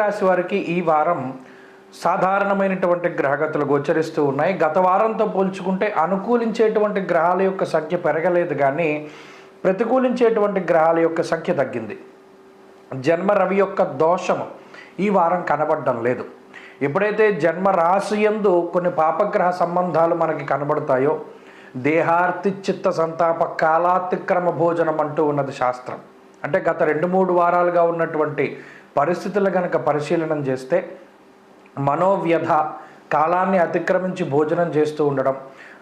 రాశి వారికి ఈ వారం సాధారణమైనటువంటి గ్రహగతులు గోచరిస్తూ ఉన్నాయి. గత వారంతో పోల్చుకుంటే అనుకూలించేటువంటి గ్రహాల యొక్క సంఖ్య పెరగలేదు, కానీ ప్రతికూలించేటువంటి గ్రహాల యొక్క సంఖ్య తగ్గింది. జన్మ రవి యొక్క దోషము ఈ వారం కనబడడం లేదు. ఎప్పుడైతే జన్మ రాశి యందు కొన్ని పాపగ్రహ సంబంధాలు మనకి కనబడతాయో, దేహార్తి చిత్త సంతాప కాలాతిక్రమ భోజనం అంటూ ఉన్నది శాస్త్రం. అంటే గత 2-3 వారాలుగా ఉన్నటువంటి పరిస్థితులు కనుక పరిశీలనం చేస్తే మనోవ్యధ, కాలాన్ని అతిక్రమించి భోజనం చేస్తూ ఉండడం,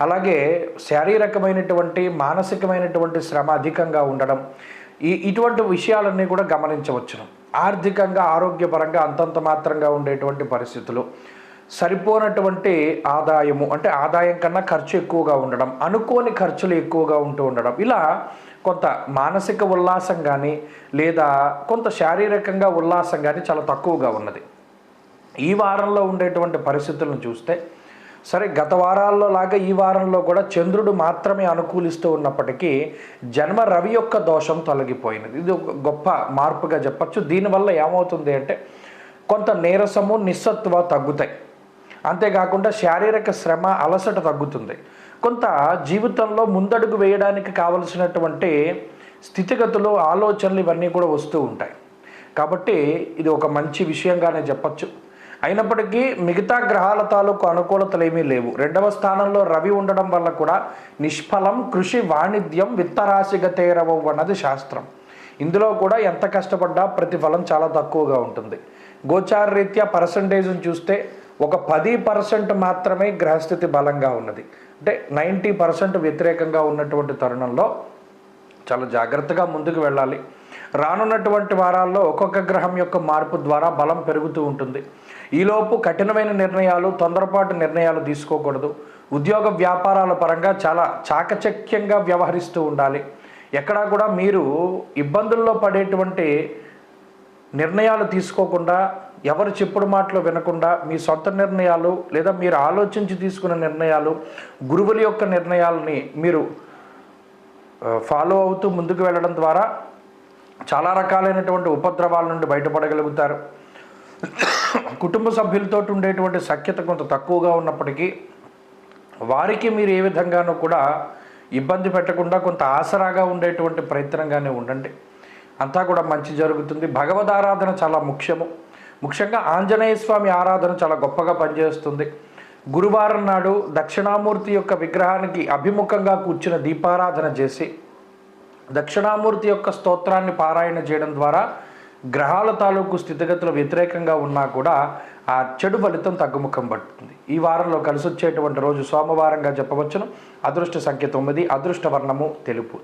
అలాగే శారీరకమైనటువంటి మానసికమైనటువంటి శ్రమ అధికంగా ఉండడం, ఇటువంటి విషయాలన్నీ కూడా గమనించవచ్చును. ఆర్థికంగా ఆరోగ్యపరంగా అంతంత మాత్రంగా ఉండేటువంటి పరిస్థితులు, సరిపోనటువంటి ఆదాయము, అంటే ఆదాయం కన్నా ఖర్చు ఎక్కువగా ఉండడం, అనుకోని ఖర్చులు ఎక్కువగా ఉంటూ ఉండడం, ఇలా కొంత మానసిక ఉల్లాసం కానీ లేదా కొంత శారీరకంగా ఉల్లాసం కానీ చాలా తక్కువగా ఉన్నది. ఈ వారంలో ఉండేటువంటి పరిస్థితులను చూస్తే సరే, గత వారాల్లో లాగా ఈ వారంలో కూడా చంద్రుడు మాత్రమే అనుకూలిస్తూ ఉన్నప్పటికీ జన్మ రవి యొక్క దోషం తొలగిపోయినది. ఇది ఒక గొప్ప మార్పుగా చెప్పచ్చు. దీనివల్ల ఏమవుతుంది అంటే కొంత నీరసము, నిస్సత్వ తగ్గుతాయి. అంతేకాకుండా శారీరక శ్రమ, అలసట తగ్గుతుంది. కొంత జీవితంలో ముందడుగు వేయడానికి కావలసినటువంటి స్థితిగతులు, ఆలోచనలు ఇవన్నీ కూడా వస్తూ ఉంటాయి. కాబట్టి ఇది ఒక మంచి విషయంగానే చెప్పచ్చు. అయినప్పటికీ మిగతా గ్రహాల తాలూకు అనుకూలతలు ఏమీ లేవు. 2వ స్థానంలో రవి ఉండడం వల్ల కూడా నిష్ఫలం కృషి వాణిజ్యం విత్తరాశిగతేరవవు అన్నది శాస్త్రం. ఇందులో కూడా ఎంత కష్టపడ్డా ప్రతిఫలం చాలా తక్కువగా ఉంటుంది. గోచార రీత్యా పర్సంటేజ్ని చూస్తే ఒక 10% మాత్రమే గ్రహస్థితి బలంగా ఉన్నది. అంటే 90% వ్యతిరేకంగా ఉన్నటువంటి తరుణంలో చాలా జాగ్రత్తగా ముందుకు వెళ్ళాలి. రానున్నటువంటి వారాల్లో ఒక్కొక్క గ్రహం యొక్క మార్పు ద్వారా బలం పెరుగుతూ ఉంటుంది. ఈలోపు కఠినమైన నిర్ణయాలు, తొందరపాటు నిర్ణయాలు తీసుకోకూడదు. ఉద్యోగ వ్యాపారాల పరంగా చాలా చాకచక్యంగా వ్యవహరిస్తూ ఉండాలి. ఎక్కడా కూడా మీరు ఇబ్బందుల్లో పడేటువంటి నిర్ణయాలు తీసుకోకుండా, ఎవరు చెప్పుడు మాటలు వినకుండా మీ సొంత నిర్ణయాలు లేదా మీరు ఆలోచించి తీసుకున్న నిర్ణయాలు, గురువుల యొక్క నిర్ణయాలని మీరు ఫాలో అవుతూ ముందుకు వెళ్ళడం ద్వారా చాలా రకాలైనటువంటి ఉపద్రవాల నుండి బయటపడగలుగుతారు. కుటుంబ సభ్యులతో ఉండేటువంటి సఖ్యత కొంత తక్కువగా ఉన్నప్పటికీ వారికి మీరు ఏ విధంగానూ కూడా ఇబ్బంది పెట్టకుండా కొంత ఆసరాగా ఉండేటువంటి ప్రయత్నంగానే ఉండండి. అంతా కూడా మంచి జరుగుతుంది. భగవద్ ఆరాధన చాలా ముఖ్యము. ముఖ్యంగా ఆంజనేయ స్వామి ఆరాధన చాలా గొప్పగా పనిచేస్తుంది. గురువారం నాడు దక్షిణామూర్తి యొక్క విగ్రహానికి అభిముఖంగా కూర్చున్న దీపారాధన చేసి దక్షిణామూర్తి యొక్క స్తోత్రాన్ని పారాయణ చేయడం ద్వారా గ్రహాల తాలూకు స్థితిగతులు వ్యతిరేకంగా ఉన్నా కూడా ఆ చెడు ఫలితం తగ్గుముఖం పడుతుంది. ఈ వారంలో కలిసి వచ్చేటువంటి రోజు సోమవారంగా చెప్పవచ్చును. అదృష్ట సంఖ్య 9, అదృష్ట వర్ణము తెలుపు.